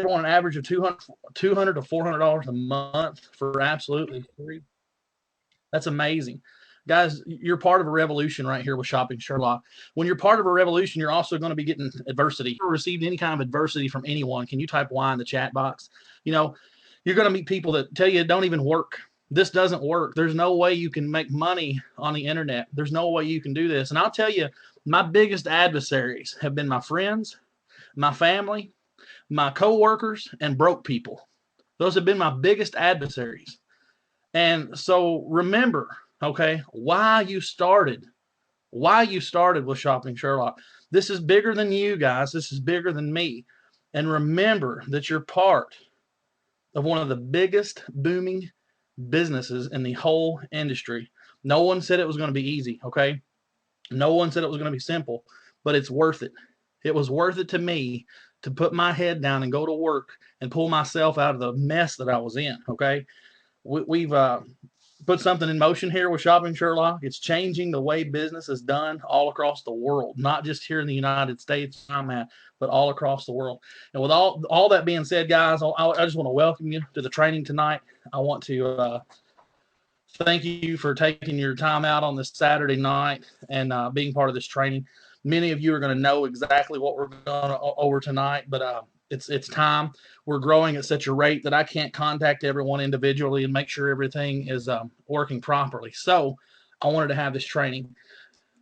on an average of $200 to $400 a month for absolutely free. That's amazing. Guys, you're part of a revolution right here with Shopping Sherlock. When you're part of a revolution, you're also going to be getting adversity. If you received any kind of adversity from anyone, can you type Y in the chat box? You know, you're going to meet people that tell you it don't even work. This doesn't work. There's no way you can make money on the internet. There's no way you can do this. And I'll tell you, my biggest adversaries have been my friends, my family, my coworkers, and broke people. Those have been my biggest adversaries. And so remember, okay, why you started with Shopping Sherlock. This is bigger than you guys. This is bigger than me. And remember that you're part of one of the biggest booming businesses in the whole industry. No one said it was going to be easy, okay? No one said it was going to be simple, but it's worth it. It was worth it to me to put my head down and go to work and pull myself out of the mess that I was in, okay? We've put something in motion here with Shopping Sherlock. It's changing the way business is done all across the world, not just here in the United States I'm at, but all across the world. And with all that being said, guys, I just want to welcome you to the training tonight. I want to thank you for taking your time out on this Saturday night and being part of this training. Many of you are going to know exactly what we're going over tonight, but it's time. We're growing at such a rate that I can't contact everyone individually and make sure everything is working properly. So I wanted to have this training.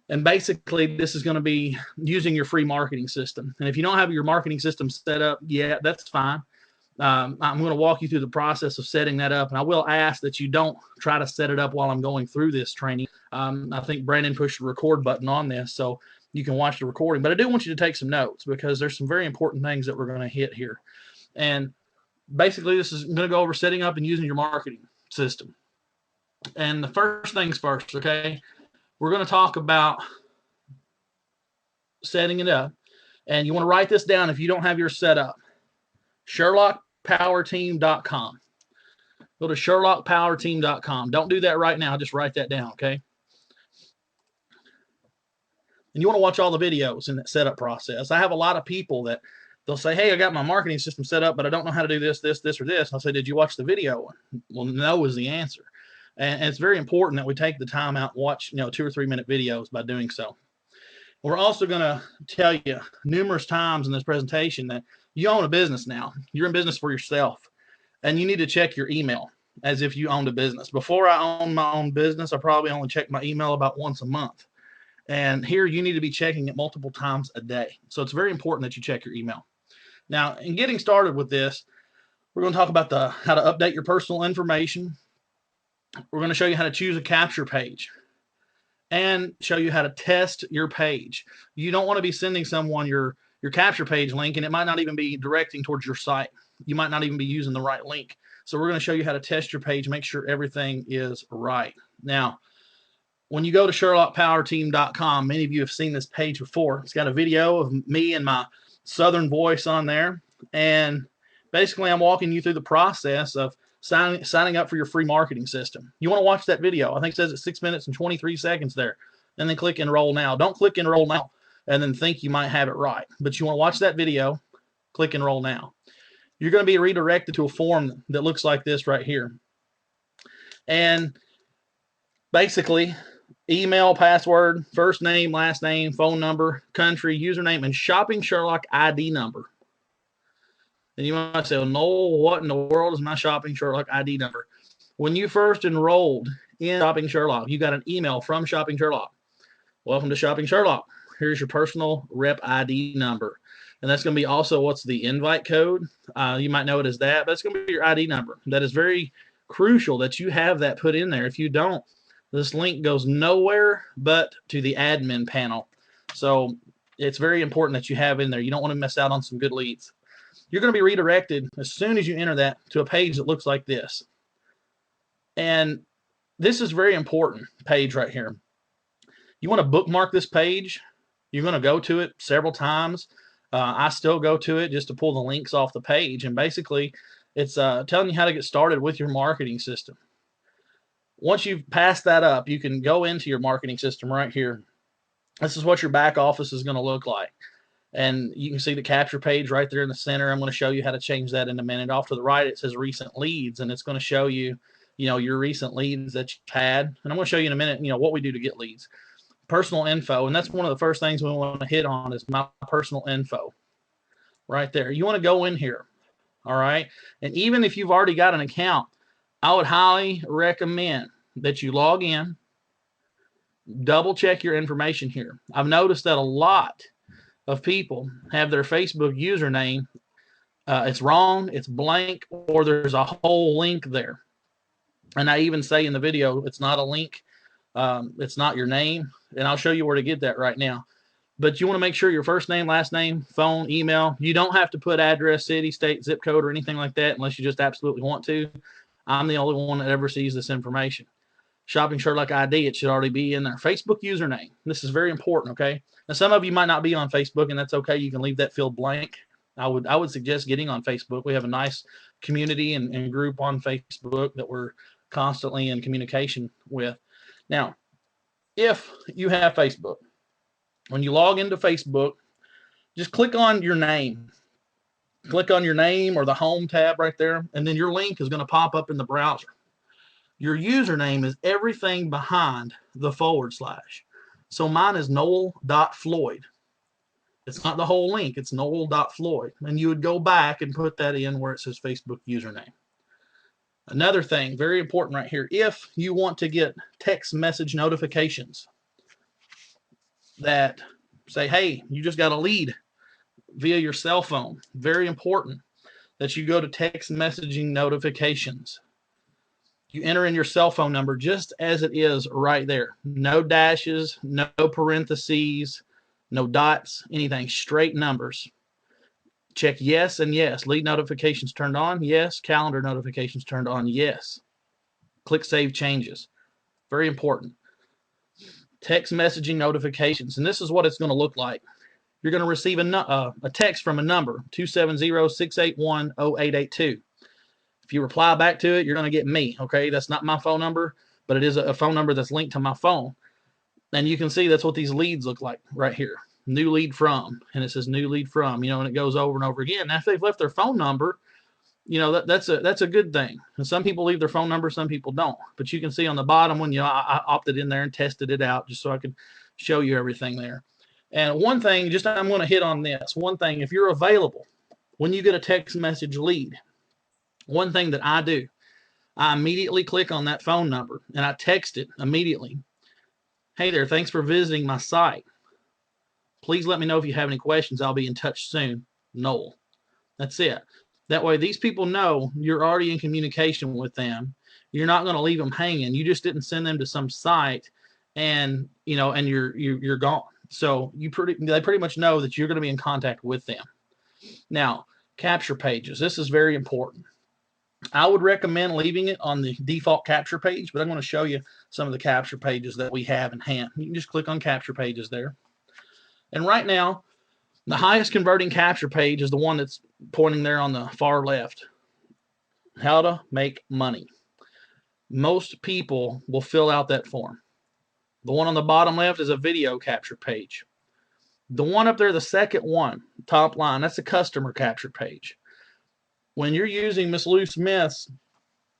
And basically, this is going to be using your free marketing system. And if you don't have your marketing system set up yet, that's fine. I'm going to walk you through the process of setting that up. And I will ask that you don't try to set it up while I'm going through this training. I think Brandon pushed the record button on this, so you can watch the recording. But I do want you to take some notes because there's some very important things that we're going to hit here. And basically, this is going to go over setting up and using your marketing system. And the first things first, okay? We're going to talk about setting it up. And you want to write this down if you don't have yours set up. SherlockPowerTeam.com. Go to SherlockPowerTeam.com. Don't do that right now. Just write that down, okay? And you want to watch all the videos in that setup process. I have a lot of people that they'll say, hey, I got my marketing system set up, but I don't know how to do this, this, this, or this. I'll say, did you watch the video? Well, no is the answer. And it's very important that we take the time out and watch 2 or 3 minute videos by doing so. We're also going to tell you numerous times in this presentation that you own a business now. You're in business for yourself, and you need to check your email as if you owned a business. Before I owned my own business, I probably only checked my email about once a month. And here you need to be checking it multiple times a day. So it's very important that you check your email. Now, in getting started with this, we're going to talk about how to update your personal information. We're going to show you how to choose a capture page and show you how to test your page. You don't want to be sending someone your capture page link, and it might not even be directing towards your site. You might not even be using the right link. So we're going to show you how to test your page, make sure everything is right. Now, when you go to SherlockPowerTeam.com, many of you have seen this page before. It's got a video of me and my Southern voice on there. And basically, I'm walking you through the process of signing up for your free marketing system. You want to watch that video. I think it says it's 6 minutes and 23 seconds there. And then click Enroll Now. Don't click Enroll Now and then think you might have it right. But you want to watch that video, click Enroll Now. You're going to be redirected to a form that looks like this right here. And basically, email, password, first name, last name, phone number, country, username, and Shopping Sherlock ID number. And you might say, well, Noel, what in the world is my Shopping Sherlock ID number? When you first enrolled in Shopping Sherlock, you got an email from Shopping Sherlock. Welcome to Shopping Sherlock. Here's your personal rep ID number. And that's going to be also what's the invite code. You might know it as that, but it's going to be your ID number. That is very crucial that you have that put in there. If you don't, this link goes nowhere but to the admin panel. So it's very important that you have in there. You don't want to miss out on some good leads. You're going to be redirected as soon as you enter that to a page that looks like this. And this is a very important page right here. You want to bookmark this page. You're going to go to it several times. I still go to it just to pull the links off the page. And basically, it's telling you how to get started with your marketing system. Once you've passed that up, you can go into your marketing system right here. This is what your back office is going to look like. And you can see the capture page right there in the center. I'm going to show you how to change that in a minute. Off to the right, it says recent leads, and it's going to show you, your recent leads that you've had. And I'm going to show you in a minute, what we do to get leads. Personal info, and that's one of the first things we want to hit on is my personal info right there. You want to go in here, all right? And even if you've already got an account, I would highly recommend that you log in, double check your information here. I've noticed that a lot of people have their Facebook username. It's wrong, it's blank, or there's a whole link there. And I even say in the video, it's not a link. It's not your name. And I'll show you where to get that right now. But you want to make sure your first name, last name, phone, email. You don't have to put address, city, state, zip code, or anything like that unless you just absolutely want to. I'm the only one that ever sees this information. Shopping Sherlock ID, it should already be in there. Facebook username. This is very important, okay? Now, some of you might not be on Facebook, and that's okay. You can leave that field blank. I would suggest getting on Facebook. We have a nice community and group on Facebook that we're constantly in communication with. Now, if you have Facebook, when you log into Facebook, just click on your name. Click on your name or the home tab right there, and then your link is going to pop up in the browser. Your username is everything behind the /. So mine is Noal.Floyd. It's not the whole link, it's Noal.Floyd. And you would go back and put that in where it says Facebook username. Another thing, very important right here, if you want to get text message notifications that say, hey, you just got a lead via your cell phone, very important that you go to text messaging notifications. You enter in your cell phone number just as it is right there. No dashes, no parentheses, no dots, anything, straight numbers. Check yes and yes. Lead notifications turned on, yes. Calendar notifications turned on, yes. Click Save Changes. Very important. Text messaging notifications, and this is what it's going to look like. You're going to receive a text from a number, 270-681-0882. If you reply back to it, you're going to get me, okay? That's not my phone number, but it is a phone number that's linked to my phone. And you can see that's what these leads look like right here. New lead from, and it says new lead from, and it goes over and over again. Now, if they've left their phone number, that's a good thing. And some people leave their phone number, some people don't. But you can see on the bottom when I opted in there and tested it out just so I could show you everything there. And one thing, I'm going to hit on this. One thing, if you're available, when you get a text message lead, one thing that I do, I immediately click on that phone number and I text it immediately. Hey there, thanks for visiting my site. Please let me know if you have any questions. I'll be in touch soon. Noal. That's it. That way these people know you're already in communication with them. You're not going to leave them hanging. You just didn't send them to some site and you're gone. So they pretty much know that you're going to be in contact with them. Now, capture pages. This is very important. I would recommend leaving it on the default capture page, but I'm going to show you some of the capture pages that we have in hand. You can just click on capture pages there. And right now, the highest converting capture page is the one that's pointing there on the far left. How to make money. Most people will fill out that form. The one on the bottom left is a video capture page. The one up there, the second one, top line, that's a customer capture page. When you're using Miss Lou Smith's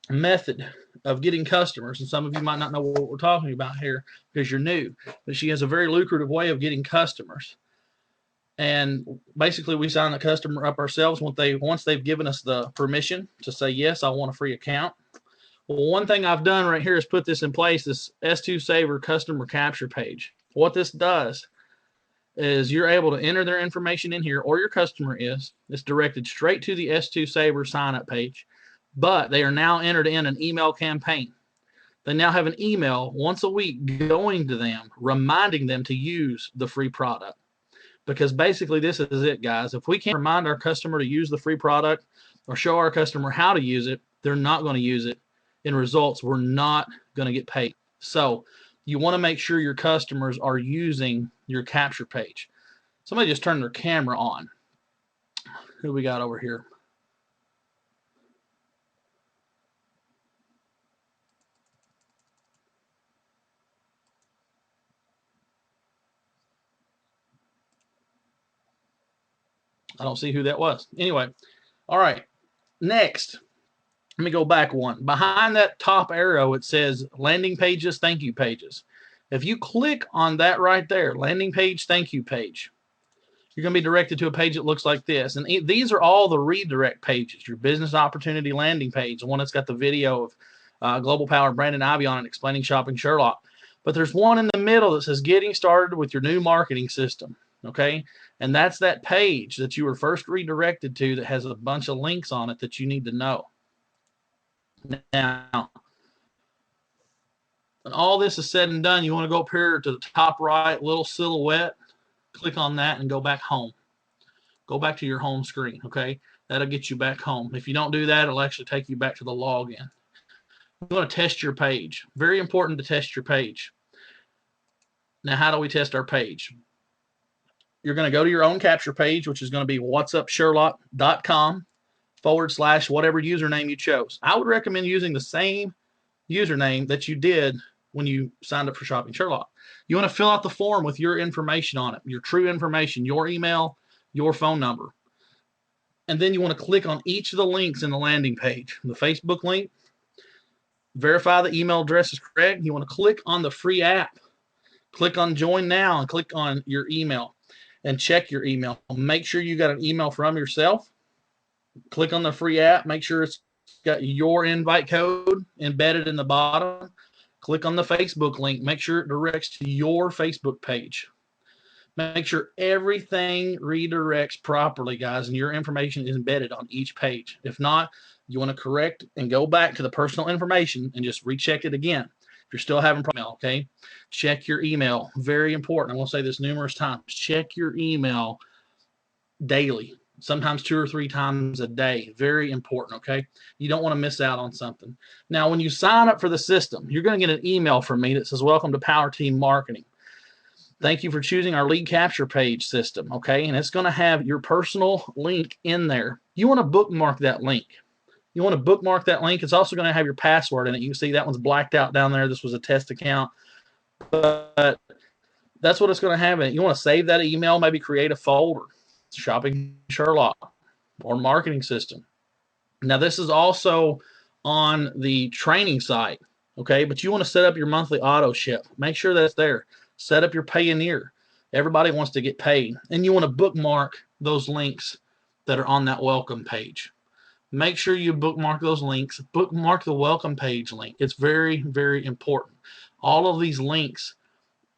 method of getting customers, and some of you might not know what we're talking about here because you're new, but she has a very lucrative way of getting customers. And basically we sign the customer up ourselves once they've given us the permission to say, yes, I want a free account. Well, one thing I've done right here is put this in place, this S2 Saver customer capture page. What this does is you're able to enter their information in here, or your customer is. It's directed straight to the S2 Saver sign-up page, but they are now entered in an email campaign. They now have an email once a week going to them, reminding them to use the free product. Because basically this is it, guys. If we can't remind our customer to use the free product or show our customer how to use it, they're not going to use it. In results, we're not going to get paid. So you want to make sure your customers are using your capture page. Somebody just turned their camera on. Who we got over here? I don't see who that was. Anyway, all right. Next, let me go back one. Behind that top arrow, it says landing pages, thank you pages. If you click on that right there, landing page, thank you page, you're going to be directed to a page that looks like this. And these are all the redirect pages. Your business opportunity landing page, the one that's got the video of Global Power, Brandon Ivey on it, explaining shopping Sherlock. But there's one in the middle that says getting started with your new marketing system. Okay. And that's that page that you were first redirected to that has a bunch of links on it that you need to know. Now, when all this is said and done, you want to go up here to the top right, little silhouette, click on that and go back home. Go back to your home screen, okay? That'll get you back home. If you don't do that, it'll actually take you back to the login. You want to test your page. Very important to test your page. Now, how do we test our page? You're going to go to your own capture page, which is going to be whatsupsherlock.com/ whatever username you chose. I would recommend using the same username that you did when you signed up for Shopping Sherlock. You want to fill out the form with your information on it, your true information, your email, your phone number. And then you want to click on each of the links in the landing page. The Facebook link, verify the email address is correct. You want to click on the free app. Click on join now and click on your email and check your email. Make sure you got an email from yourself. Click on the free app. Make sure it's got your invite code embedded in the bottom. Click on the Facebook link. Make sure it directs to your Facebook page. Make sure everything redirects properly, guys, and your information is embedded on each page. If not, you want to correct and go back to the personal information and just recheck it again. If you're still having problems, okay? Check your email. Very important. I want to say this numerous times. Check your email daily, sometimes 2 or 3 times a day. Very important, okay? You don't want to miss out on something. Now, when you sign up for the system, you're going to get an email from me that says, welcome to Power Team Marketing. Thank you for choosing our lead capture page system, okay? And it's going to have your personal link in there. You want to bookmark that link. You want to bookmark that link. It's also going to have your password in it. You can see that one's blacked out down there. This was a test account. But that's what it's going to have in it. You want to save that email, maybe create a folder, Shopping Sherlock or marketing system. Now, this is also on the training site, okay? But you want to set up your monthly auto ship. Make sure that's there. Set up your Payoneer. Everybody wants to get paid. And you want to bookmark those links that are on that welcome page. Make sure you bookmark those links. Bookmark the welcome page link. It's very, very important. All of these links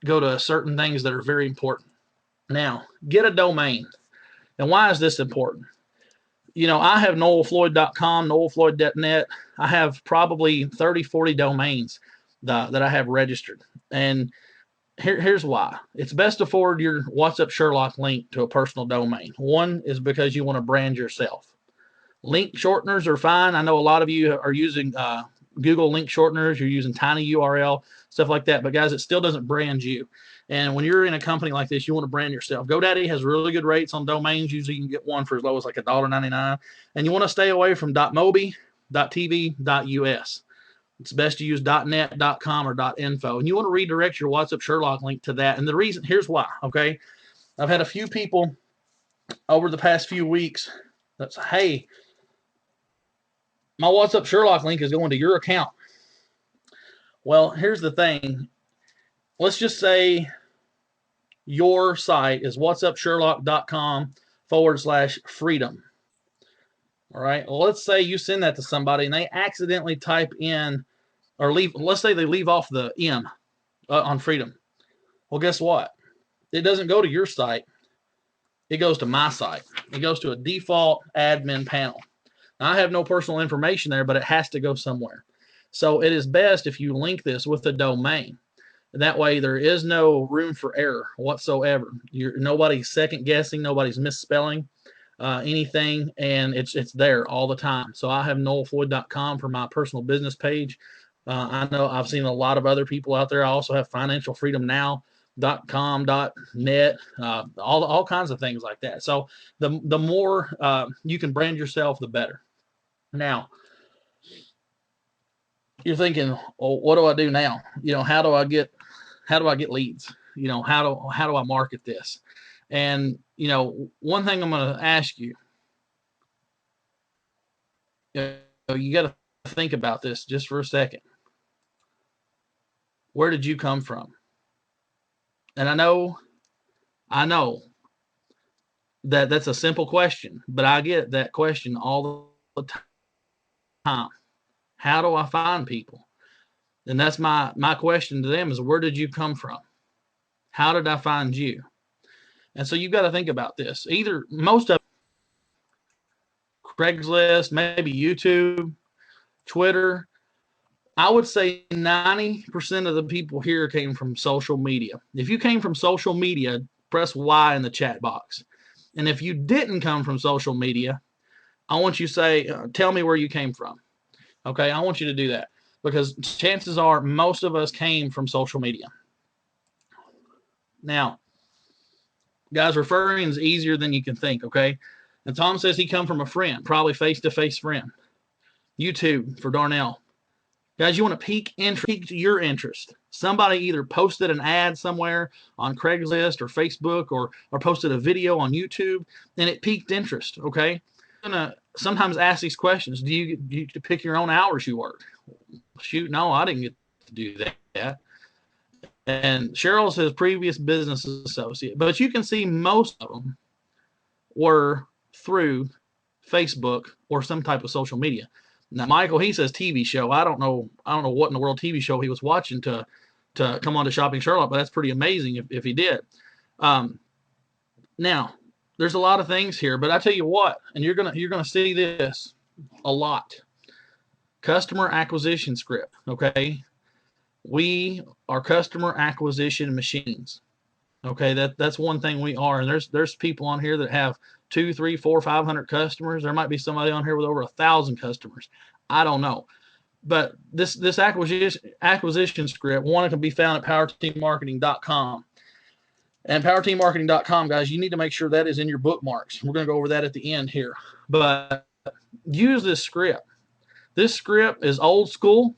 go to certain things that are very important. Now, get a domain. And why is this important? You know, I have noalfloyd.com, noalfloyd.net. I have probably 30, 40 domains that I have registered. And here's why. It's best to forward your What's Up Sherlock link to a personal domain. One is because you want to brand yourself. Link shorteners are fine. I know a lot of you are using Google link shorteners. You're using TinyURL, stuff like that. But guys, it still doesn't brand you. And when you're in a company like this, you want to brand yourself. GoDaddy has really good rates on domains. Usually you can get one for as low as like $1.99. And you want to stay away from .mobi, .tv, .us. It's best to use .net, .com, or .info. And you want to redirect your What's Up Sherlock link to that. And the reason, here's why, okay? I've had a few people over the past few weeks that say, hey, my What's Up Sherlock link is going to your account. Well, here's the thing. Let's just say your site is whatsupsherlock.com/freedom. All right. Well, let's say you send that to somebody and they accidentally type in or leave. Let's say they leave off the M on freedom. Well, guess what? It doesn't go to your site. It goes to my site. It goes to a default admin panel. Now, I have no personal information there, but it has to go somewhere. So it is best if you link this with a domain. That way there is no room for error whatsoever. Nobody's second guessing, nobody's misspelling anything, and it's there all the time. So I have noalfloyd.com for my personal business page. I know I've seen a lot of other people out there. I also have financialfreedomnow.com, .net, all kinds of things like that. So the more you can brand yourself, the better. Now, you're thinking, well, what do I do now? You know, how do I get leads? You know, how do I market this? And one thing I'm going to ask you, you got to think about this just for a second. Where did you come from? And I know that that's a simple question, but I get that question all the time. How do I find people? And that's my question to them is, where did you come from? How did I find you? And so you've got to think about this. Either most of Craigslist, maybe YouTube, Twitter. I would say 90% of the people here came from social media. If you came from social media, press Y in the chat box. And if you didn't come from social media, I want you to say, tell me where you came from. Okay, I want you to do that because chances are most of us came from social media. Now, guys, referring is easier than you can think, okay? And Tom says he come from a friend, probably face-to-face friend. YouTube for Darnell. Guys, you want to pique your interest. Somebody either posted an ad somewhere on Craigslist or Facebook or posted a video on YouTube, and it piqued interest, okay? I'm going to sometimes ask these questions. Do you pick your own hours you work? Shoot, no, I didn't get to do that. And Cheryl's his previous business associate. But you can see most of them were through Facebook or some type of social media. Now, Michael, he says TV show. I don't know what in the world TV show he was watching to come on to Shopping Sherlock, but that's pretty amazing if he did. Now, there's a lot of things here, but I tell you what, and you're gonna see this a lot. Customer acquisition script, okay? We are customer acquisition machines. Okay, that's one thing we are. And there's people on here that have 2, 3, 4, 500 customers. There might be somebody on here with over 1,000 customers. I don't know. But this acquisition script, one can be found at powerteammarketing.com. And powerteammarketing.com, guys, you need to make sure that is in your bookmarks. We're going to go over that at the end here. But use this script. This script is old school.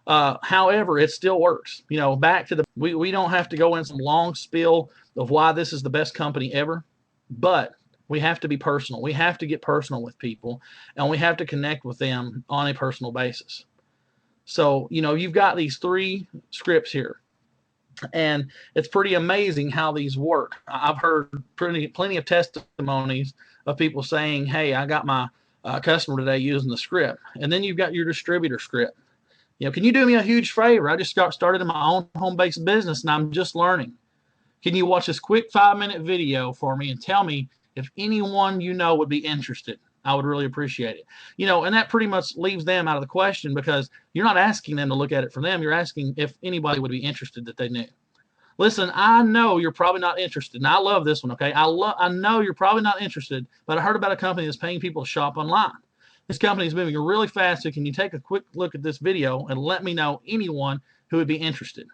However, it still works. Back to we don't have to go in some long spiel of why this is the best company ever, but we have to be personal. We have to get personal with people, and we have to connect with them on a personal basis. So, you've got these 3 scripts here, and it's pretty amazing how these work. I've heard plenty of testimonies of people saying, hey, I got my customer today using the script. And then you've got your distributor script. Can you do me a huge favor? I just got started in my own home-based business, and I'm just learning. Can you watch this quick 5-minute video for me and tell me if anyone would be interested? I would really appreciate it. And that pretty much leaves them out of the question because you're not asking them to look at it for them. You're asking if anybody would be interested that they knew. Listen, I know you're probably not interested, and I love this one, okay? I know you're probably not interested, but I heard about a company that's paying people to shop online. This company is moving really fast, so can you take a quick look at this video and let me know anyone who would be interested?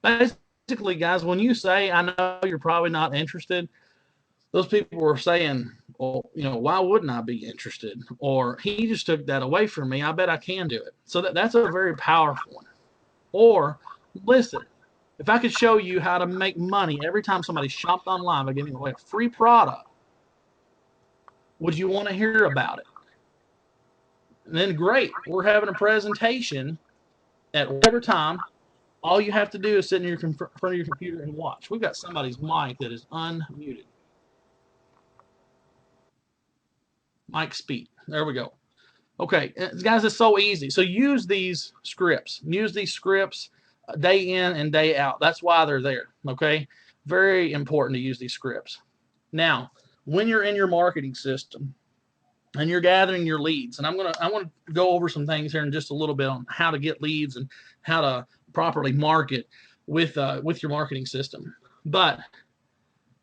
Basically, guys, when you say, I know you're probably not interested, those people were saying, well, why wouldn't I be interested? Or he just took that away from me. I bet I can do it. So that's a very powerful one. Or, listen, if I could show you how to make money every time somebody shopped online by giving away a free product, would you want to hear about it? And then great, we're having a presentation at whatever time. All you have to do is sit in front of your computer and watch. We've got somebody's mic that is unmuted. Mic speed. There we go. Okay, guys, it's so easy. So use these scripts. Use these scripts day in and day out. That's why they're there, okay? Very important to use these scripts. Now, when you're in your marketing system, and you're gathering your leads, and I want to go over some things here in just a little bit on how to get leads and how to properly market with your marketing system. But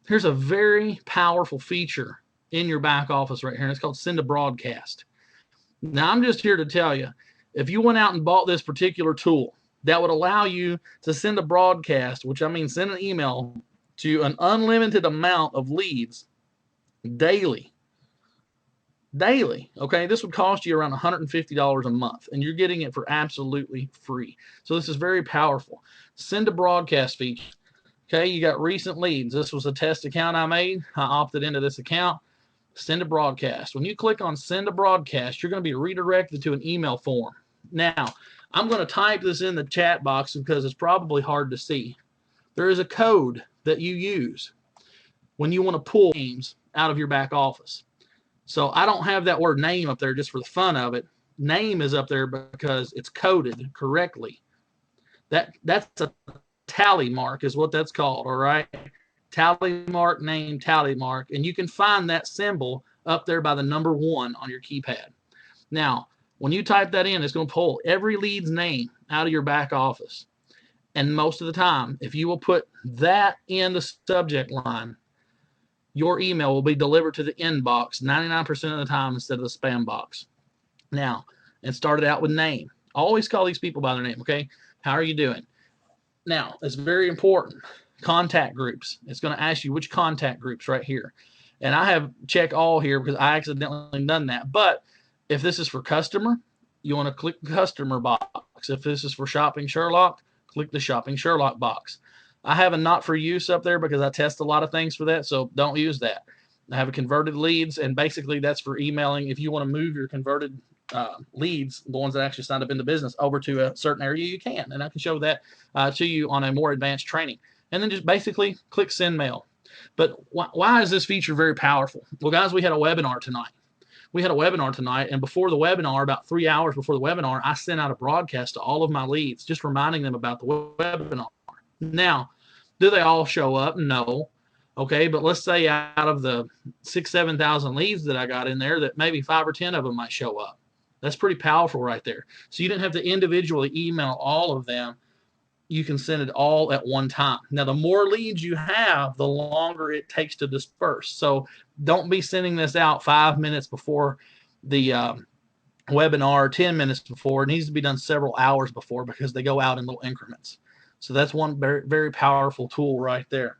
here's a very powerful feature in your back office right here, and it's called send a broadcast. Now, I'm just here to tell you, if you went out and bought this particular tool that would allow you to send a broadcast, which I mean send an email to an unlimited amount of leads daily, okay, this would cost you around $150 a month, and you're getting it for absolutely free. So this is very powerful. Send a broadcast feature. Okay, you got recent leads. This was a test account I made. I opted into this account. Send a broadcast. When you click on send a broadcast, you're going to be redirected to an email form. Now, I'm going to type this in the chat box because it's probably hard to see. There is a code that you use when you want to pull names out of your back office. So I don't have that word name up there just for the fun of it. Name is up there because it's coded correctly. That's a tally mark is what that's called, all right? Tally mark, name, tally mark. And you can find that symbol up there by the number 1 on your keypad. Now, when you type that in, it's going to pull every lead's name out of your back office. And most of the time, if you will put that in the subject line, your email will be delivered to the inbox 99% of the time instead of the spam box. Now, it started out with name. Always call these people by their name, okay? How are you doing? Now, it's very important. Contact groups. It's going to ask you which contact groups right here. And I have check all here because I accidentally done that. But if this is for customer, you want to click the customer box. If this is for shopping Sherlock, click the shopping Sherlock box. I have a not for use up there because I test a lot of things for that, so don't use that. I have a converted leads, and basically that's for emailing. If you want to move your converted leads, the ones that actually signed up in the business, over to a certain area, you can. And I can show that to you on a more advanced training. And then just basically click send mail. But why is this feature very powerful? Well, guys, we had a webinar tonight. And before the webinar, about 3 hours before the webinar, I sent out a broadcast to all of my leads, just reminding them about the webinar. Now, do they all show up? No. Okay, but let's say out of the 7,000 leads that I got in there, that maybe 5 or 10 of them might show up. That's pretty powerful right there. So you didn't have to individually email all of them. You can send it all at one time. Now, the more leads you have, the longer it takes to disperse. So don't be sending this out 5 minutes before the webinar, 10 minutes before. It needs to be done several hours before because they go out in little increments. So that's one very, very powerful tool right there.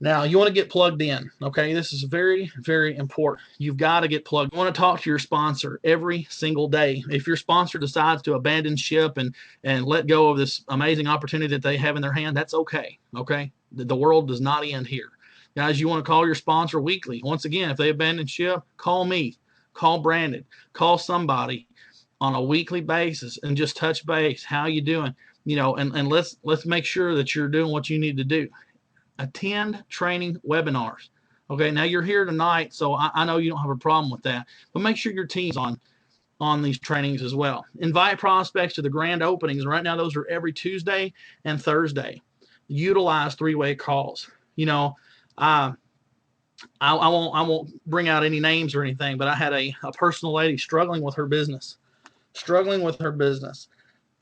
Now, you want to get plugged in, okay? This is very, very important. You've got to get plugged. You want to talk to your sponsor every single day. If your sponsor decides to abandon ship and let go of this amazing opportunity that they have in their hand, that's okay, okay? The world does not end here. Guys, you want to call your sponsor weekly. Once again, if they abandon ship, call me, call Brandon, call somebody on a weekly basis and just touch base. How you doing? You know, and let's make sure that you're doing what you need to do. Attend training webinars. Okay, now you're here tonight, so I know you don't have a problem with that, but make sure your team's on these trainings as well. Invite prospects to the grand openings. Right now, those are every Tuesday and Thursday. Utilize three-way calls. You know, I won't bring out any names or anything, but I had a personal lady struggling with her business.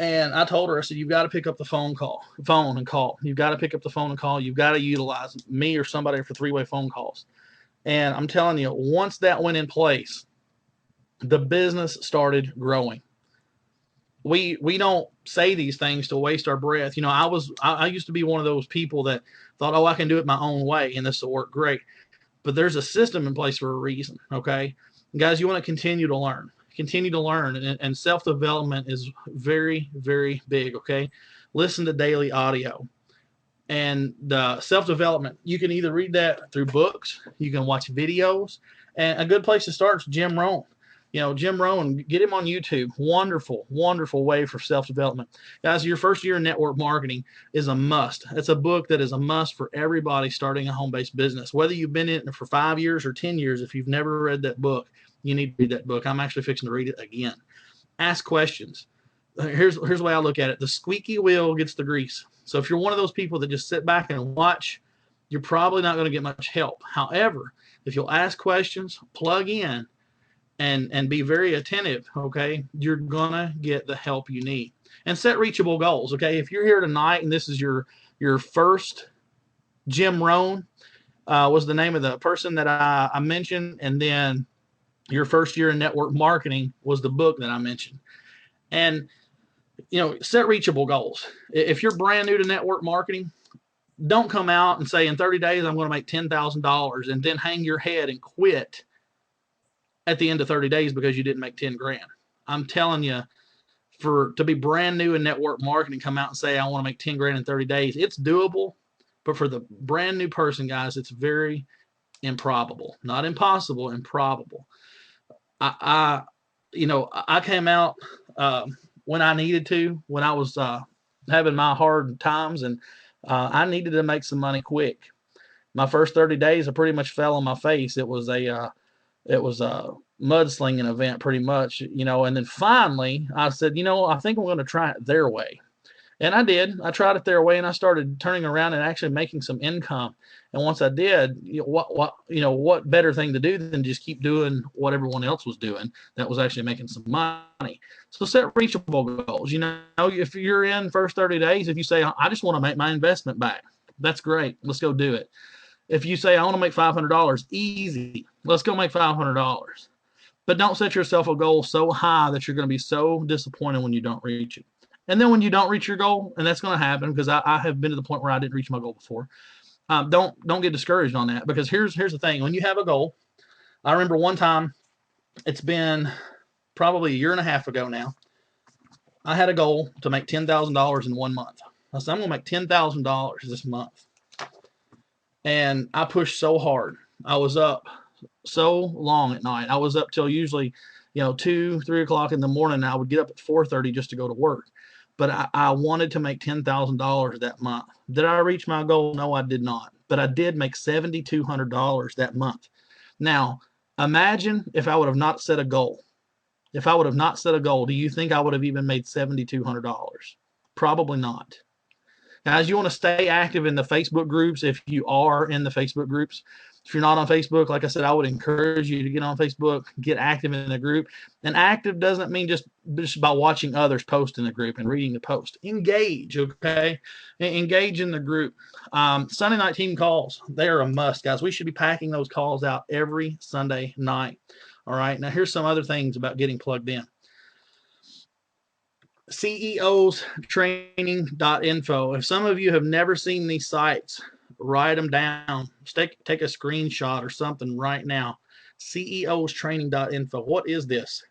And I told her, I said, you've got to pick up the phone and call. You've got to pick up the phone and call. You've got to utilize me or somebody for three-way phone calls. And I'm telling you, once that went in place, the business started growing. We don't say these things to waste our breath. You know, I used to be one of those people that thought, oh, I can do it my own way and this will work great. But there's a system in place for a reason, okay? Guys, you want to continue to learn. And self-development is very, very big, okay? Listen to daily audio. And self-development, you can either read that through books, you can watch videos, and a good place to start is Jim Rohn. You know, Jim Rohn, get him on YouTube. Wonderful, wonderful way for self-development. Guys, your first year in network marketing is a must. It's a book that is a must for everybody starting a home-based business. Whether you've been in it for 5 years or 10 years, if you've never read that book, you need to read that book. I'm actually fixing to read it again. Ask questions. Here's the way I look at it. The squeaky wheel gets the grease. So if you're one of those people that just sit back and watch, you're probably not going to get much help. However, if you'll ask questions, plug in, and be very attentive, okay, you're going to get the help you need. And set reachable goals, okay? If you're here tonight and this is your first, Jim Rohn was the name of the person that I mentioned, and then your first year in network marketing was the book that I mentioned. And, you know, set reachable goals. If you're brand new to network marketing, don't come out and say in 30 days I'm going to make $10,000 and then hang your head and quit at the end of 30 days because you didn't make 10 grand. I'm telling you, to be brand new in network marketing, come out and say I want to make 10 grand in 30 days. It's doable, But for the brand new person, guys, it's very improbable. Not impossible, improbable. I I came out when I needed to, when I was having my hard times, and I needed to make some money quick. My first 30 days, I pretty much fell on my face. It was a mudslinging event, pretty much, And then finally, I said, I think I'm going to try it their way. And I did. I tried it their way, and I started turning around and actually making some income. And once I did, what better thing to do than just keep doing what everyone else was doing that was actually making some money. So set reachable goals. If you're in first 30 days, if you say I just want to make my investment back, that's great. Let's go do it. If you say I want to make $500, easy. Let's go make $500. But don't set yourself a goal so high that you're going to be so disappointed when you don't reach it. And then when you don't reach your goal, and that's going to happen because I have been to the point where I didn't reach my goal before. Don't get discouraged on that, because here's the thing. When you have a goal, I remember one time, it's been probably a year and a half ago now, I had a goal to make $10,000 in 1 month. I said, I'm going to make $10,000 this month. And I pushed so hard. I was up so long at night. I was up till usually, 2, 3 o'clock in the morning. I would get up at 4:30 just to go to work. But I wanted to make $10,000 that month. Did I reach my goal? No, I did not. But I did make $7,200 that month. Now, imagine if I would have not set a goal. If I would have not set a goal, do you think I would have even made $7,200? Probably not. Guys, you want to stay active in the Facebook groups if you are in the Facebook groups. If you're not on Facebook, like I said, I would encourage you to get on Facebook, get active in the group. And active doesn't mean just by watching others post in the group and reading the post. Engage, okay? Engage in the group. Sunday night team calls, they are a must, guys. We should be packing those calls out every Sunday night. All right, now here's some other things about getting plugged in. CEOstraining.info. If some of you have never seen these sites, write them down. Take a screenshot or something right now. CEOstraining.info. What is this?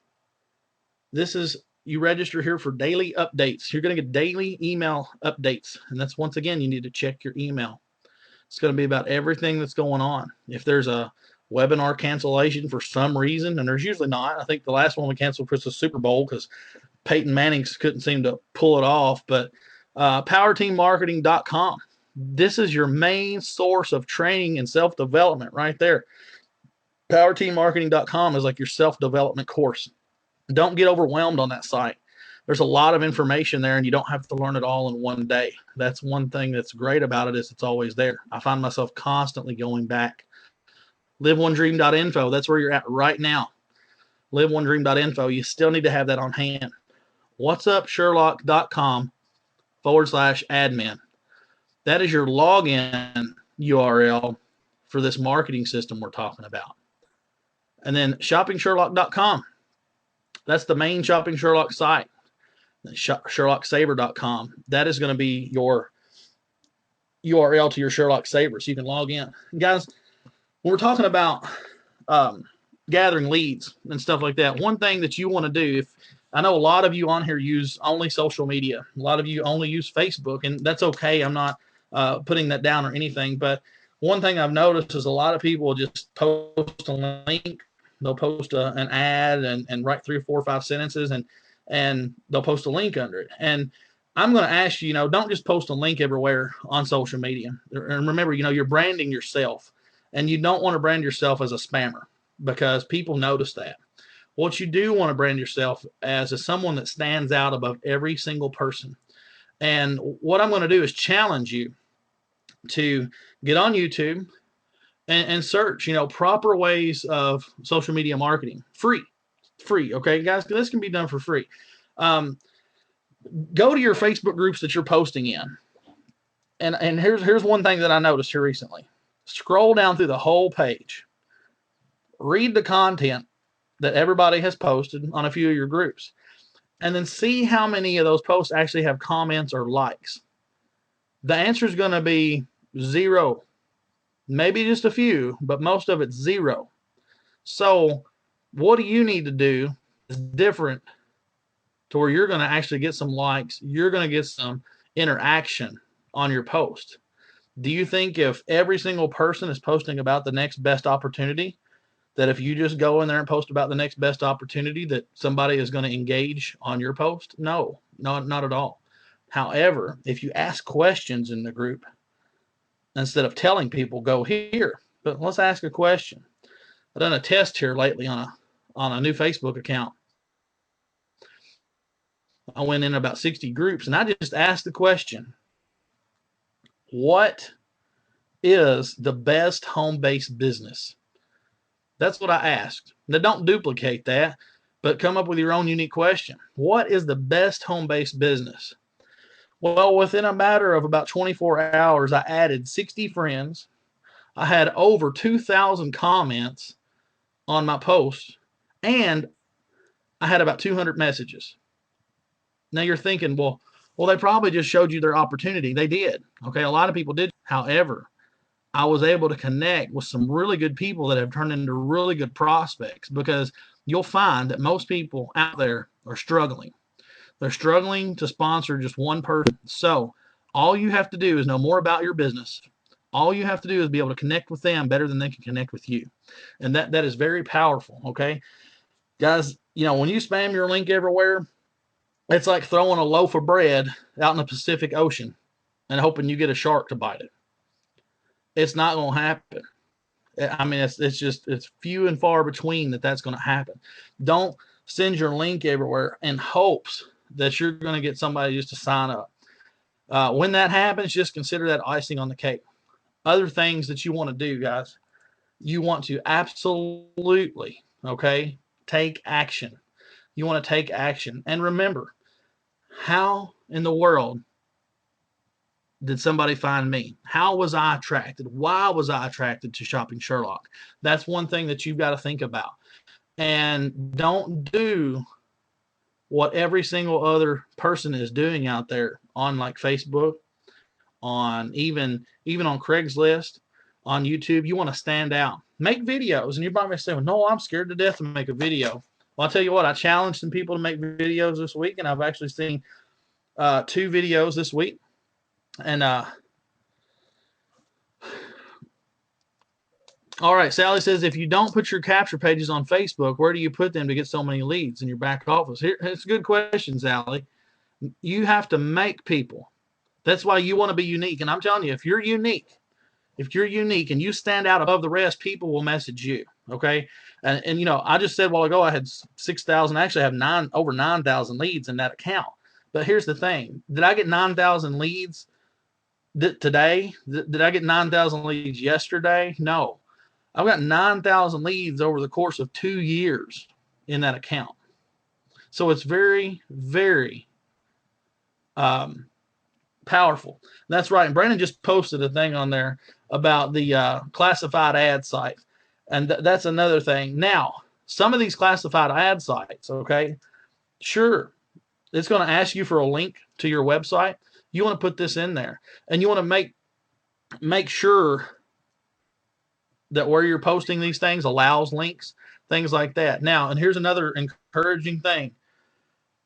This is, you register here for daily updates. You're going to get daily email updates. And that's, once again, you need to check your email. It's going to be about everything that's going on. If there's a webinar cancellation for some reason, and there's usually not. I think the last one we canceled was the Super Bowl because Peyton Manning couldn't seem to pull it off. But powerteammarketing.com. This is your main source of training and self-development right there. Powerteammarketing.com is like your self-development course. Don't get overwhelmed on that site. There's a lot of information there, and you don't have to learn it all in one day. That's one thing that's great about it, is it's always there. I find myself constantly going back. LiveOneDream.info, that's where you're at right now. LiveOneDream.info, you still need to have that on hand. whatsupsherlock.com/admin. That is your login URL for this marketing system we're talking about. And then shoppingsherlock.com. That's the main Shopping Sherlock site. SherlockSaver.com. That is going to be your URL to your Sherlock Saver, so you can log in. And guys, when we're talking about gathering leads and stuff like that, one thing that you want to do, if I know a lot of you on here use only social media, a lot of you only use Facebook, and that's okay. I'm not putting that down or anything, but one thing I've noticed is a lot of people just post a link. They'll post an ad and write 3 or 4 or 5 sentences, and they'll post a link under it. And I'm going to ask you, don't just post a link everywhere on social media. And remember, you're branding yourself, and you don't want to brand yourself as a spammer, because people notice that. What you do want to brand yourself as is someone that stands out above every single person. And what I'm going to do is challenge you to get on YouTube and search, proper ways of social media marketing. Free, okay, guys? This can be done for free. Go to your Facebook groups that you're posting in. And here's one thing that I noticed here recently. Scroll down through the whole page. Read the content that everybody has posted on a few of your groups. And then see how many of those posts actually have comments or likes. The answer is going to be 0. Maybe just a few, but most of it's 0. So what do you need to do is different to where you're going to actually get some likes. You're going to get some interaction on your post. Do you think if every single person is posting about the next best opportunity, that if you just go in there and post about the next best opportunity, that somebody is going to engage on your post? No, not at all. However, if you ask questions in the group, instead of telling people go here, but let's ask a question. I've done a test here lately on a new Facebook account. I went in about 60 groups and I just asked the question, what is the best home-based business? That's what I asked. Now don't duplicate that, but come up with your own unique question. What is the best home-based business? Well, within a matter of about 24 hours, I added 60 friends. I had over 2,000 comments on my post, and I had about 200 messages. Now you're thinking, well, they probably just showed you their opportunity. They did. Okay, a lot of people did. However, I was able to connect with some really good people that have turned into really good prospects, because you'll find that most people out there are struggling. They're struggling to sponsor just one person. So all you have to do is know more about your business. All you have to do is be able to connect with them better than they can connect with you. And that is very powerful. Okay, guys, when you spam your link everywhere, it's like throwing a loaf of bread out in the Pacific Ocean and hoping you get a shark to bite it. It's not going to happen. I mean, it's few and far between that's going to happen. Don't send your link everywhere in hopes that you're going to get somebody just to sign up. When that happens, just consider that icing on the cake. Other things that you want to do, guys, you want to absolutely, okay, take action. You want to take action. And remember, how in the world did somebody find me? How was I attracted? Why was I attracted to shopping Sherlock? That's one thing that you've got to think about. And don't do what every single other person is doing out there on like Facebook, on even on Craigslist, on YouTube. You want to stand out. Make videos. And you might be saying, no, I'm scared to death to make a video. Well, I'll tell you what, I challenged some people to make videos this week, and I've actually seen 2 videos this week. And all right, Sally says, if you don't put your capture pages on Facebook, where do you put them to get so many leads in your back office? It's a good question, Sally. You have to make people. That's why you want to be unique. And I'm telling you, if you're unique and you stand out above the rest, people will message you. Okay. And I just said a while ago, I had 6,000, actually I have over 9,000 leads in that account. But here's the thing. Did I get 9,000 leads today? Did I get 9,000 leads yesterday? No. I've got 9,000 leads over the course of 2 years in that account. So it's very, very powerful. That's right. And Brandon just posted a thing on there about the classified ad site. And that's another thing. Now, some of these classified ad sites, okay, sure, it's going to ask you for a link to your website. You want to put this in there. And you want to make sure that where you're posting these things allows links, things like that. Now, and here's another encouraging thing.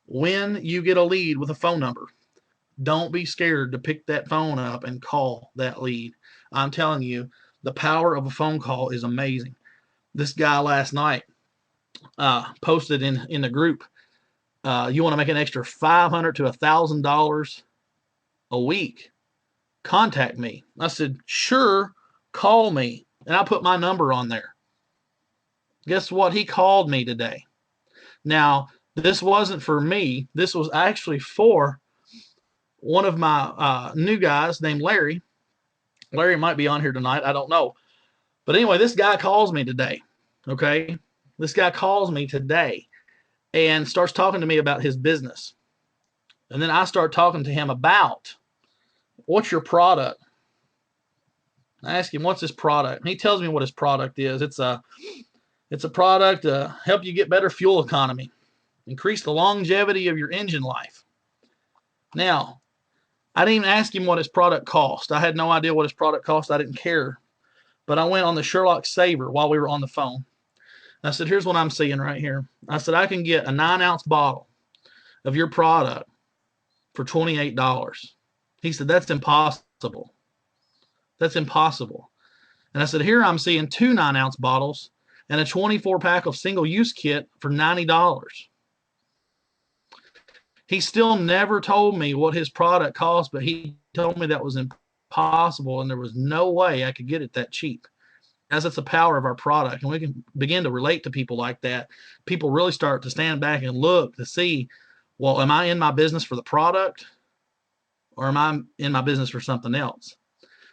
When you get a lead with a phone number, don't be scared to pick that phone up and call that lead. I'm telling you, the power of a phone call is amazing. This guy last night posted in the group, you want to make an extra $500 to $1,000 a week, contact me. I said, sure, call me. And I put my number on there. Guess what? He called me today. Now, this wasn't for me. This was actually for one of my new guys named Larry. Larry might be on here tonight. I don't know. But anyway, this guy calls me today. Okay? This guy calls me today and starts talking to me about his business. And then I start talking to him about, what's your product? I ask him, what's his product? And he tells me what his product is. It's a product to help you get better fuel economy, increase the longevity of your engine life. Now, I didn't even ask him what his product cost. I had no idea what his product cost. I didn't care. But I went on the Sherlock Saver while we were on the phone. And I said, here's what I'm seeing right here. I said, I can get a 9-ounce bottle of your product for $28. He said, that's impossible. That's impossible. And I said, here I'm seeing 2 9-ounce bottles and a 24-pack of single-use kit for $90. He still never told me what his product cost, but he told me that was impossible and there was no way I could get it that cheap. As it's the power of our product, and we can begin to relate to people like that. People really start to stand back and look to see, well, am I in my business for the product or am I in my business for something else?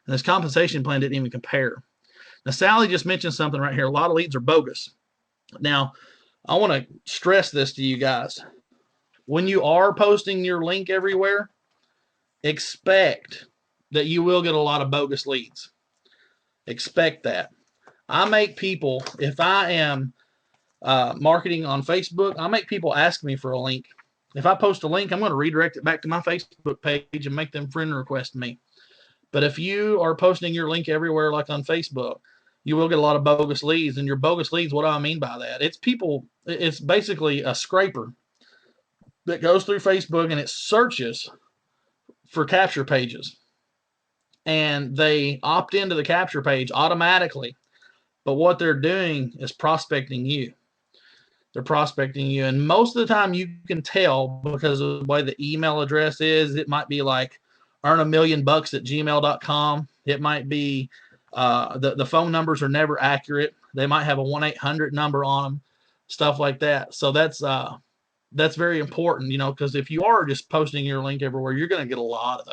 And this compensation plan didn't even compare. Now, Sally just mentioned something right here. A lot of leads are bogus. Now, I want to stress this to you guys. When you are posting your link everywhere, expect that you will get a lot of bogus leads. Expect that. I make people, if I am marketing on Facebook, I make people ask me for a link. If I post a link, I'm going to redirect it back to my Facebook page and make them friend request me. But if you are posting your link everywhere, like on Facebook, you will get a lot of bogus leads. And your bogus leads, what do I mean by that? It's people, it's basically a scraper that goes through Facebook and it searches for capture pages. And they opt into the capture page automatically. But what they're doing is prospecting you. They're prospecting you. And most of the time you can tell because of the way the email address is. It might be like earn1,000,000bucks@gmail.com. It might be the phone numbers are never accurate. They might have a 1-800 number on them, stuff like that. So that's very important, because if you are just posting your link everywhere, you're going to get a lot of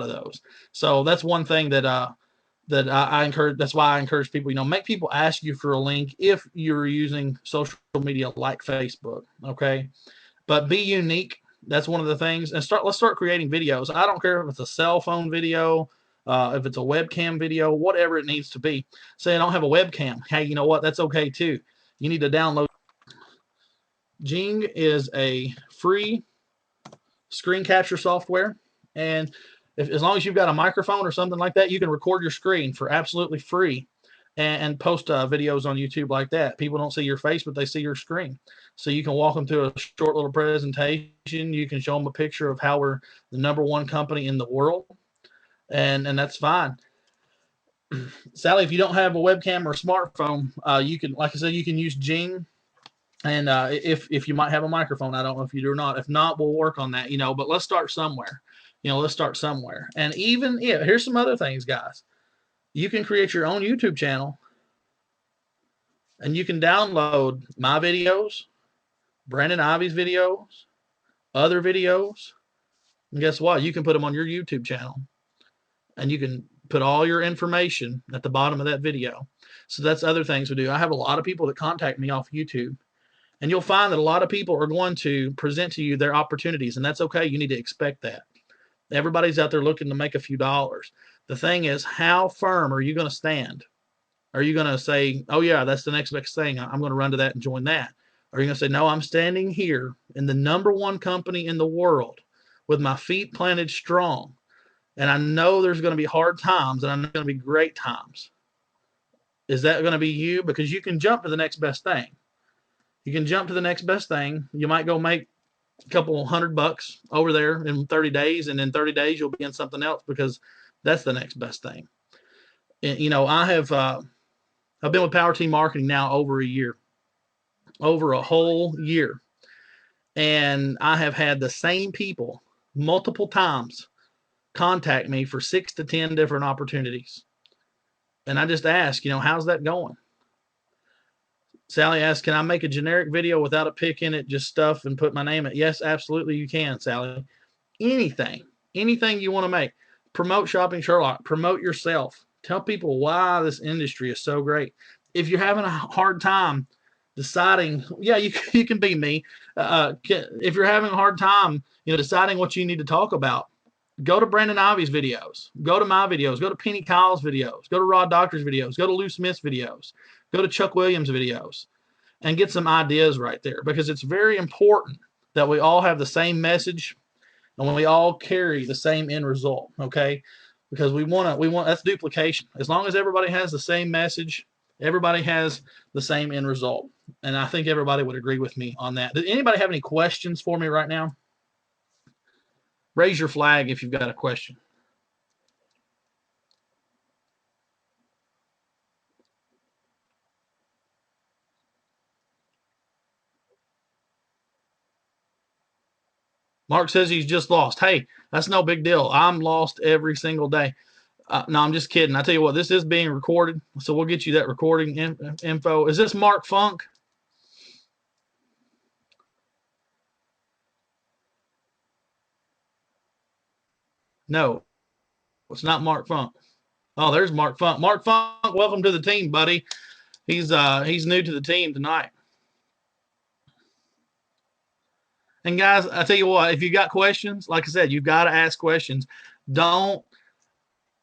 those. So that's one thing that I encourage. That's why I encourage people, make people ask you for a link if you're using social media like Facebook. Okay. But be unique. That's one of the things. And let's start creating videos. I don't care if it's a cell phone video, if it's a webcam video, whatever it needs to be. Say I don't have a webcam. Hey, you know what? That's okay too. You need to download. Jing is a free screen capture software. And as long as you've got a microphone or something like that, you can record your screen for absolutely free and post videos on YouTube like that. People don't see your face, but they see your screen. So you can walk them through a short little presentation. You can show them a picture of how we're the #1 company in the world. And that's fine. Sally, if you don't have a webcam or a smartphone, you can, like I said, you can use Jing. And if you might have a microphone, I don't know if you do or not. If not, we'll work on that, but let's start somewhere. Let's start somewhere. And even, here's some other things, guys. You can create your own YouTube channel and you can download my videos, Brandon Ivey's videos, other videos. And guess what? You can put them on your YouTube channel and you can put all your information at the bottom of that video. So that's other things we do. I have a lot of people that contact me off YouTube. And you'll find that a lot of people are going to present to you their opportunities, and that's okay. You need to expect that. Everybody's out there looking to make a few dollars. The thing is, how firm are you going to stand? Are you going to say, oh, yeah, that's the next best thing. I'm going to run to that and join that? Or are you going to say, no, I'm standing here in the #1 company in the world with my feet planted strong, and I know there's going to be hard times, and I know there's going to be great times. Is that going to be you? Because you can jump to the next best thing. You can jump to the next best thing. You might go make a couple $100 over there in 30 days, and in 30 days you'll be in something else because that's the next best thing. And, I've been with Power Team Marketing now over a whole year, and I have had the same people multiple times contact me for 6 to 10 different opportunities. And I just ask, how's that going? Sally asked, can I make a generic video without a pic in it, just stuff and put my name in it? Yes, absolutely you can, Sally. Anything you want to make. Promote Shopping Sherlock. Promote yourself. Tell people why this industry is so great. If you're having a hard time deciding, yeah, you can be me. If you're having a hard time, deciding what you need to talk about, go to Brandon Ivey's videos. Go to my videos. Go to Penny Kyle's videos. Go to Rod Doctor's videos. Go to Lou Smith's videos. Go to Chuck Williams' videos and get some ideas right there, because it's very important that we all have the same message and we all carry the same end result, okay? Because we want that's duplication. As long as everybody has the same message, everybody has the same end result. And I think everybody would agree with me on that. Does anybody have any questions for me right now? Raise your flag if you've got a question. Mark says he's just lost. Hey, that's no big deal. I'm lost every single day. No, I'm just kidding. I tell you what, this is being recorded, so we'll get you that recording info. Is this Mark Funk? No, it's not Mark Funk. Oh, there's Mark Funk. Mark Funk, welcome to the team, buddy. He's new to the team tonight. And guys, I tell you what, if you got questions, like I said, you've got to ask questions. Don't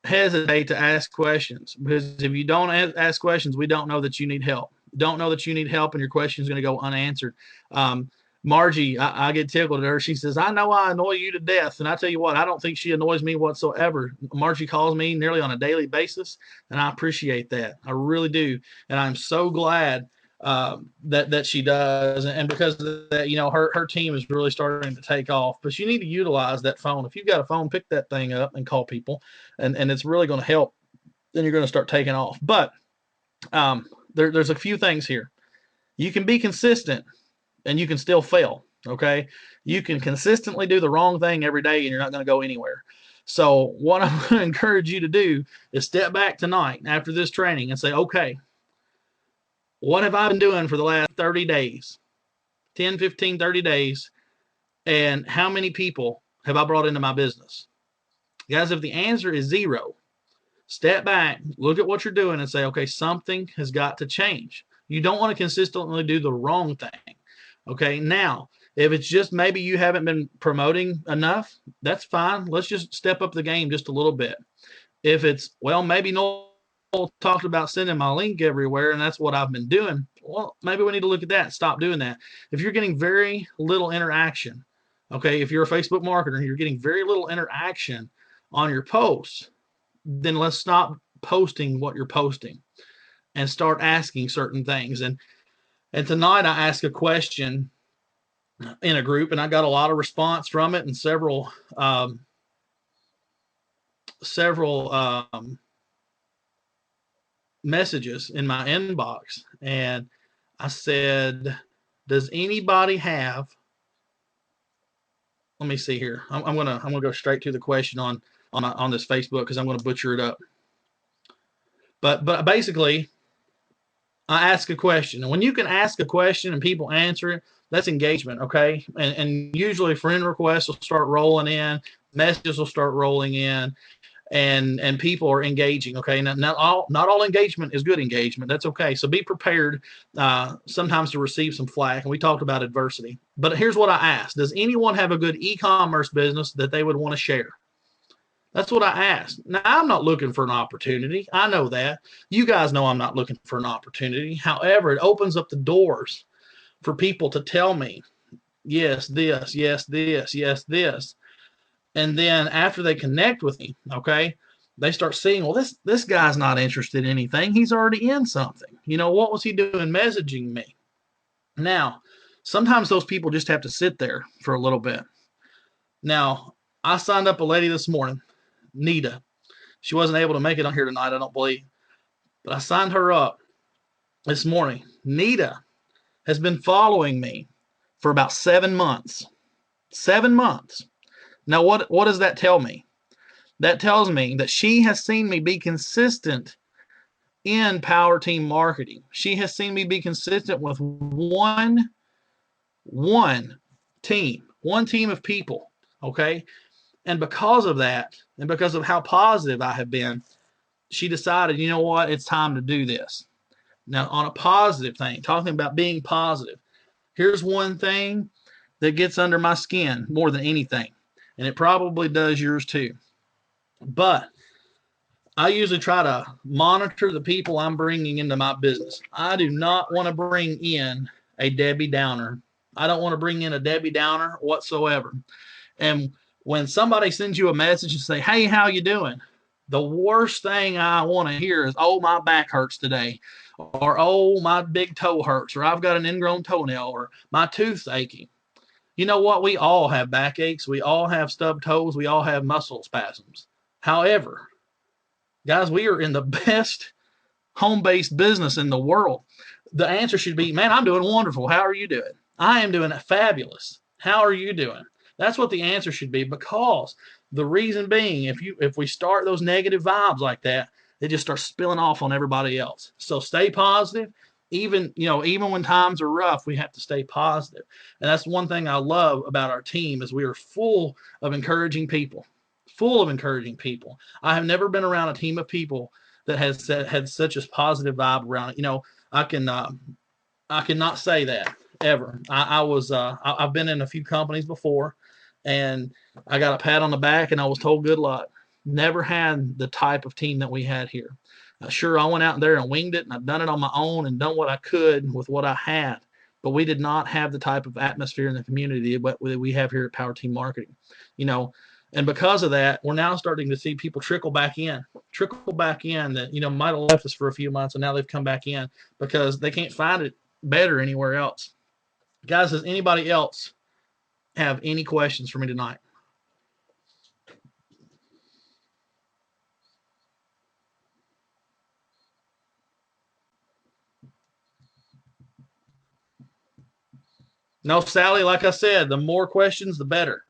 hesitate to ask questions, because if you don't ask questions, we don't know that you need help. Don't know that you need help, and your question is going to go unanswered. Margie, I get tickled at her. She says, I know I annoy you to death. And I tell you what, I don't think she annoys me whatsoever. Margie calls me nearly on a daily basis, and I appreciate that. I really do. And I'm so glad that she does. And because of that, her team is really starting to take off. But you need to utilize that phone. If you've got a phone, pick that thing up and call people. And it's really going to help. Then you're going to start taking off. But there's a few things here. You can be consistent and you can still fail. Okay. You can consistently do the wrong thing every day and you're not going to go anywhere. So what I'm going to encourage you to do is step back tonight after this training and say, okay, what have I been doing for the last 30 days, 10, 15, 30 days, and how many people have I brought into my business? Guys, if the answer is 0, step back, look at what you're doing and say, okay, something has got to change. You don't want to consistently do the wrong thing. Okay, now, if it's just maybe you haven't been promoting enough, that's fine. Let's just step up the game just a little bit. If it's, well, maybe Noel talked about sending my link everywhere and that's what I've been doing, well, maybe we need to look at that. Stop doing that. If you're getting very little interaction, okay, if you're a Facebook marketer and you're getting very little interaction on your posts, then let's stop posting what you're posting and start asking certain things. And tonight I asked a question in a group and I got a lot of response from it and several messages in my inbox. And I said, does anybody have, let me see here. I'm gonna go straight to the question on this Facebook because I'm gonna butcher it up. But basically, I ask a question, and when you can ask a question and people answer it, that's engagement, okay? And usually friend requests will start rolling in, messages will start rolling in, and people are engaging, okay? Not all engagement is good engagement. That's okay. So be prepared sometimes to receive some flack, and we talked about adversity. But here's what I asked. Does anyone have a good e-commerce business that they would want to share? That's what I asked. Now, I'm not looking for an opportunity. I know that. You guys know I'm not looking for an opportunity. However, it opens up the doors for people to tell me, yes, this, yes, this, yes, this. And then after they connect with me, okay, they start seeing, well, this guy's not interested in anything. He's already in something. What was he doing messaging me? Now, sometimes those people just have to sit there for a little bit. Now, I signed up a lady this morning, Nita. She wasn't able to make it on here tonight, I don't believe. But I signed her up this morning. Nita has been following me for about 7 months. 7 months. Now, what does that tell me? That tells me that she has seen me be consistent in power team marketing. She has seen me be consistent with one team of people, okay? And because of that, and because of how positive I have been, she decided, you know what, it's time to do this. Now, on a positive thing, talking about being positive, here's one thing that gets under my skin more than anything, and it probably does yours too. But I usually try to monitor the people I'm bringing into my business. I do not want to bring in a Debbie Downer. I don't want to bring in a Debbie Downer whatsoever. And when somebody sends you a message and say, hey, how you doing? The worst thing I want to hear is, oh, my back hurts today, or oh, my big toe hurts, or I've got an ingrown toenail, or my tooth's aching. You know what? We all have backaches. We all have stubbed toes. We all have muscle spasms. However, guys, we are in the best home-based business in the world. The answer should be, man, I'm doing wonderful. How are you doing? I am doing fabulous. How are you doing? That's what the answer should be, because the reason being, if we start those negative vibes like that, they just start spilling off on everybody else. So stay positive. Even when times are rough, we have to stay positive. And that's one thing I love about our team is we are full of encouraging people. Full of encouraging people. I have never been around a team of people that has had such a positive vibe around it. I can I cannot say that ever. I've been in a few companies before, and I got a pat on the back, and I was told good luck. Never had the type of team that we had here. Sure, I went out there and winged it, and I've done it on my own and done what I could with what I had. But we did not have the type of atmosphere in the community that we have here at Power Team Marketing. You know, and because of that, we're now starting to see people trickle back in that might have left us for a few months, and now they've come back in because they can't find it better anywhere else. Guys, does anybody else have any questions for me tonight? No, Sally, like I said, the more questions, the better.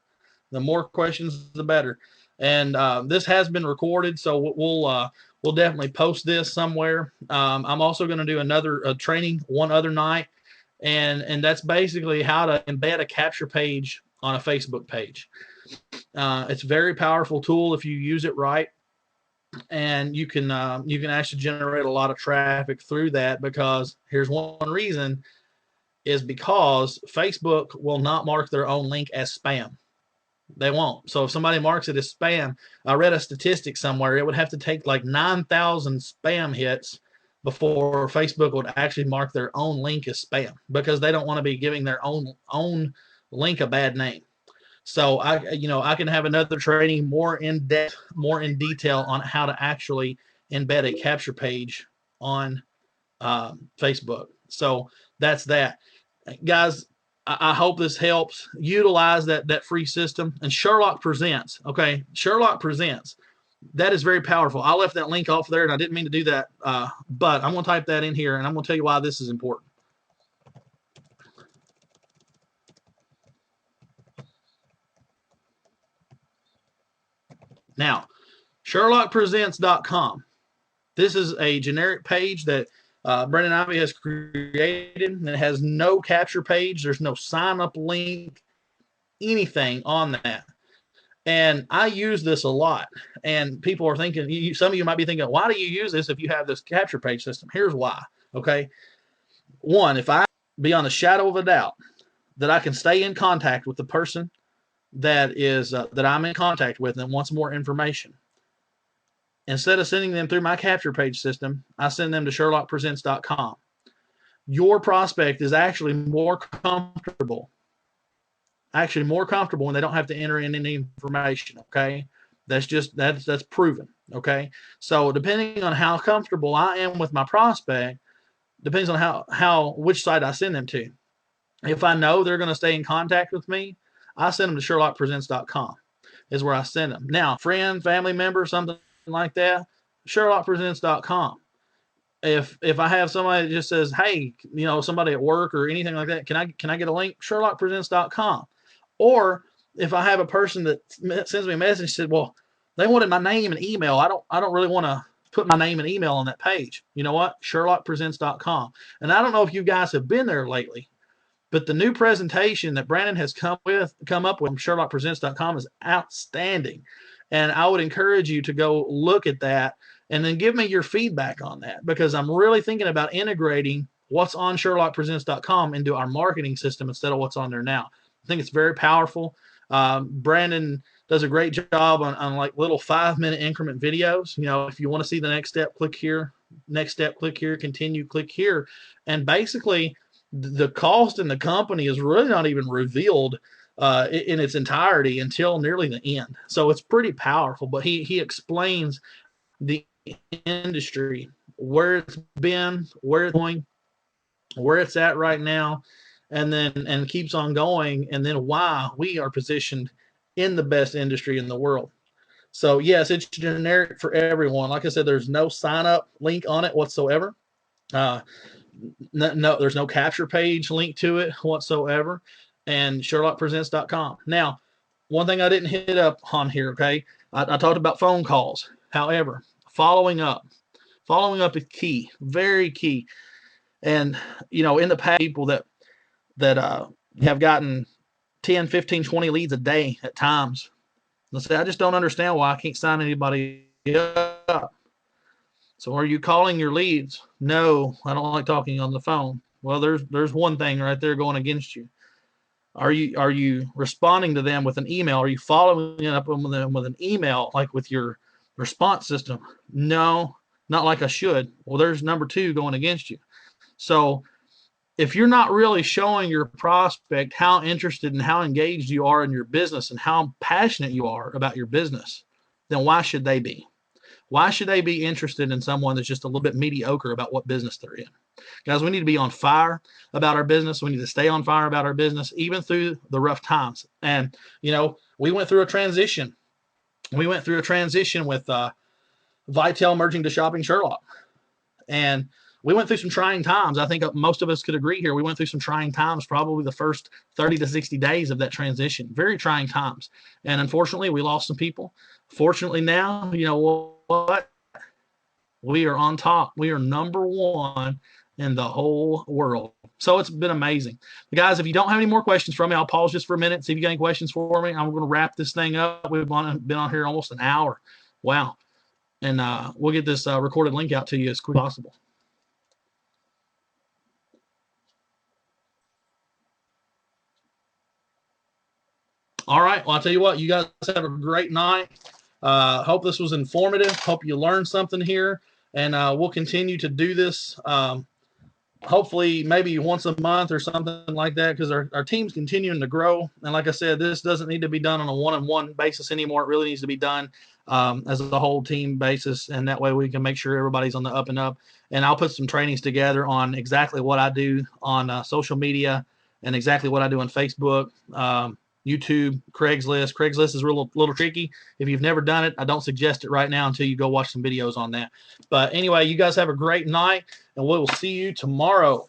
The more questions, the better. And this has been recorded, so we'll definitely post this somewhere. I'm also going to do another training one other night, and that's basically how to embed a capture page on a Facebook page. It's a very powerful tool if you use it right, and you can actually generate a lot of traffic through that. Because here's one reason is because Facebook will not mark their own link as spam. They won't. So if somebody marks it as spam, I read a statistic somewhere, it would have to take like 9,000 spam hits before Facebook would actually mark their own link as spam, because they don't want to be giving their own link a bad name. So I can have another training more in depth, more in detail on how to actually embed a capture page on Facebook. So that's that, guys. I hope this helps. Utilize that free system. And Sherlock Presents. Okay, Sherlock Presents. That is very powerful. I left that link off there, and I didn't mean to do that, but I'm going to type that in here, and I'm going to tell you why this is important. Now, SherlockPresents.com. This is a generic page that Brendan Ivey has created, and it has no capture page. There's no sign-up link, anything on that. And I use this a lot. And people are thinking, some of you might be thinking, why do you use this if you have this capture page system? Here's why. Okay. One, if I be on a shadow of a doubt that I can stay in contact with the person that I'm in contact with and wants more information, instead of sending them through my capture page system, I send them to SherlockPresents.com. Your prospect is actually more comfortable when they don't have to enter in any information. Okay, that's proven. Okay, so depending on how comfortable I am with my prospect, depends on which site I send them to. If I know they're going to stay in contact with me, I send them to SherlockPresents.com is where I send them. Now, friend, family member, something like that, SherlockPresents.com. If I have somebody that just says, hey, somebody at work or anything like that, can I get a link? SherlockPresents.com. Or if I have a person that sends me a message and said, well, they wanted my name and email. I don't really want to put my name and email on that page. You know what? SherlockPresents.com. And I don't know if you guys have been there lately, but the new presentation that Brandon has come up with from SherlockPresents.com is outstanding. And I would encourage you to go look at that and then give me your feedback on that, because I'm really thinking about integrating what's on SherlockPresents.com into our marketing system instead of what's on there now. I think it's very powerful. Brandon does a great job on like little 5-minute increment videos. If you want to see the next step, click here. Next step, click here. Continue, click here. And basically, the cost in the company is really not even revealed in its entirety until nearly the end. So it's pretty powerful. But he explains the industry, where it's been, where it's going, where it's at right now, and keeps on going, and then why we are positioned in the best industry in the world. So yes, it's generic for everyone. Like I said, there's no sign up link on it whatsoever. No, there's no capture page link to it whatsoever. And SherlockPresents.com. Now, one thing I didn't hit up on here, okay? I talked about phone calls. However, following up is key, very key. And, you know, in the past, people that have gotten 10, 15, 20 leads a day at times. They'll say, I just don't understand why I can't sign anybody up. So are you calling your leads? No, I don't like talking on the phone. Well, there's one thing right there going against you. Are you responding to them with an email? Are you following up with them with an email, like with your response system? No, not like I should. Well, there's number two going against you. So if you're not really showing your prospect how interested and how engaged you are in your business and how passionate you are about your business, then why should they be? Why should they be interested in someone that's just a little bit mediocre about what business they're in? Guys, we need to be on fire about our business. We need to stay on fire about our business, even through the rough times. And, you know, we went through a transition. We went through a transition with Vitel merging to Shopping Sherlock. And we went through some trying times. I think most of us could agree here. We went through some trying times, probably the first 30 to 60 days of that transition. Very trying times. And unfortunately, we lost some people. Fortunately, now, you know what? We are on top. We are number one in the whole world. So it's been amazing. Guys, if you don't have any more questions from me, I'll pause just for a minute, see if you got any questions for me. I'm going to wrap this thing up. We've been on here almost an hour. Wow. And we'll get this recorded link out to you as quick as possible. All right. Well, I'll tell you what, you guys have a great night. Hope this was informative. Hope you learned something here. And we'll continue to do this. Hopefully maybe once a month or something like that, because our team's continuing to grow. And like I said, this doesn't need to be done on a one-on-one basis anymore. It really needs to be done as a whole team basis. And that way we can make sure everybody's on the up and up. And I'll put some trainings together on exactly what I do on social media and exactly what I do on Facebook, YouTube, Craigslist. Craigslist is a little tricky. If you've never done it, I don't suggest it right now until you go watch some videos on that. But anyway, you guys have a great night, and we will see you tomorrow.